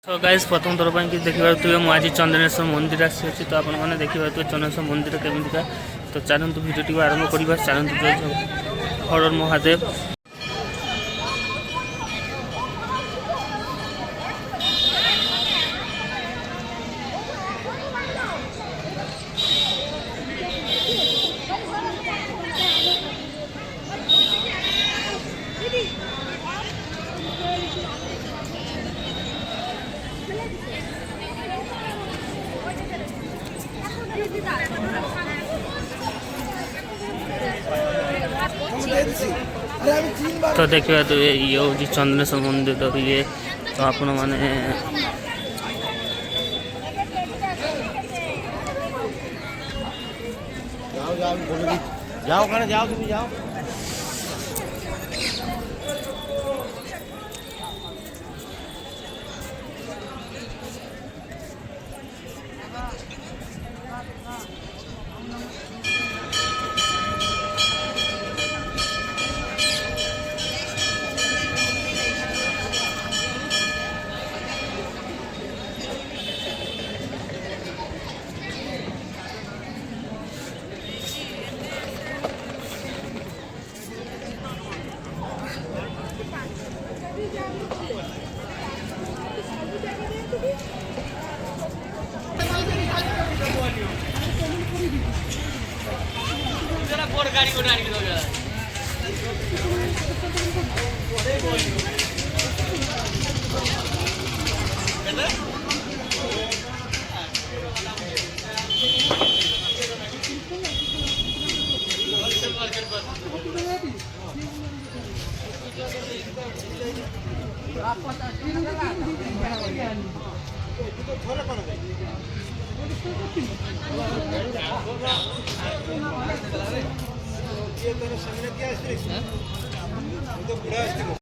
तो गाइस प्रथम थर पर देखिए मुझे चंदनेश्वर मंदिर आसी तो आपण मैंने देखिए चंदनेश्वर मंदिर केमिका तो चलतु भिडियो आरंभ करवा चलतु जय हर महादेव। तो देखिए तो ये हूँ चंदनेश्वर मंदिर तो ये तो आपण मैंने जाओ खाने जाओ तुम जाओ। गाड़ी को डाल के दो यार। ये तो संगत क्या स्त्री तो बुढ़ा स्त्री